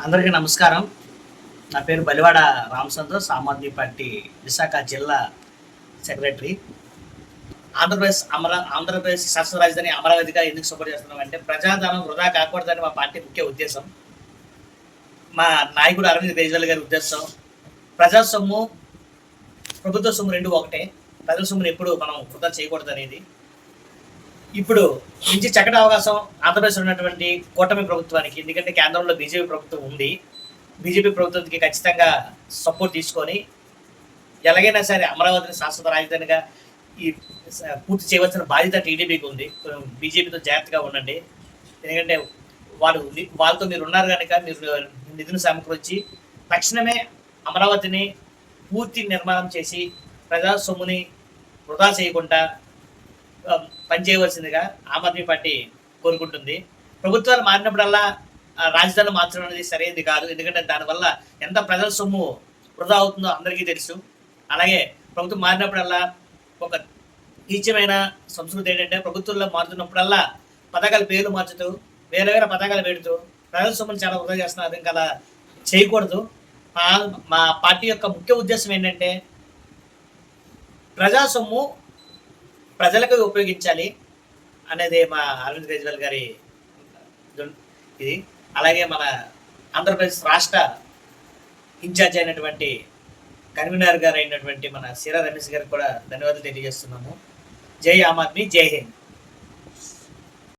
అందరికీ నమస్కారం. నా పేరు బలివాడ రామ్ సంతోష్, ఆమ్ ఆద్మీ పార్టీ విశాఖ జిల్లా సెక్రటరీ. ఆంధ్రప్రదేశ్ శాసన రాజధాని అమరావతిగా ఎందుకు సపోర్ట్ చేస్తున్నామంటే, ప్రజాధనం వృధా కాకూడదని మా పార్టీ ముఖ్య ఉద్దేశం. మా నాయకుడు అరవింద్ కేజ్రీవాల్ గారి ఉద్దేశం. ప్రజా సొమ్ము, ప్రభుత్వ సొమ్ము రెండు ఒకటే. ప్రజల సొమ్మును ఎప్పుడు మనం వృధా చేయకూడదు అనేది. ఇప్పుడు మంచి చక్కటి అవకాశం ఆంధ్రప్రదేశ్ ఉన్నటువంటి కూటమి ప్రభుత్వానికి. ఎందుకంటే కేంద్రంలో బీజేపీ ప్రభుత్వం ఉంది. బీజేపీ ప్రభుత్వానికి ఖచ్చితంగా సపోర్ట్ తీసుకొని ఎలాగైనా సరే అమరావతిని శాశ్వత రాజధానిగా ఈ పూర్తి చేయవలసిన బాధ్యత టీడీపీకి ఉంది. బీజేపీతో జాగ్రత్తగా ఉండండి. ఎందుకంటే వాళ్ళతో మీరు ఉన్నారు కనుక మీరు నిధులు సమకూర్చి తక్షణమే అమరావతిని పూర్తి నిర్మాణం చేసి ప్రజా సొమ్ముని వృధా చేయకుండా పనిచేయవలసిందిగా ఆమ్ ఆద్మీ పార్టీ కోరుకుంటుంది. ప్రభుత్వాలు మారినప్పుడల్లా రాజధాని మార్చడం అనేది సరైనది కాదు. ఎందుకంటే దానివల్ల ఎంత ప్రజల సొమ్ము వృధా అవుతుందో అందరికీ తెలుసు. అలాగే ప్రభుత్వం మారినప్పుడల్లా ఒక నీచమైన సంస్కృతి ఏంటంటే, ప్రభుత్వంలో మారుతున్నప్పుడల్లా పథకాల పేర్లు మార్చుతూ వేరే వేరే పథకాలు పెడుతూ ప్రజల సొమ్మును చాలా వృధా చేస్తున్నారు. ఇంకా అలా చేయకూడదు. మా పార్టీ యొక్క ముఖ్య ఉద్దేశం ఏంటంటే, ప్రజా సొమ్ము ప్రజలకు ఉపయోగించాలి అనేది మా అరవింద్ కేజ్రీవాల్ గారి ఇది. అలాగే మన ఆంధ్రప్రదేశ్ రాష్ట్ర ఇన్ఛార్జ్ అయినటువంటి కన్వీనర్ గారు అయినటువంటి మన సిరా రమేష్ గారికి కూడా ధన్యవాదాలు తెలియజేస్తున్నాము. జై ఆమ్ ఆద్మీ, జై హింద్.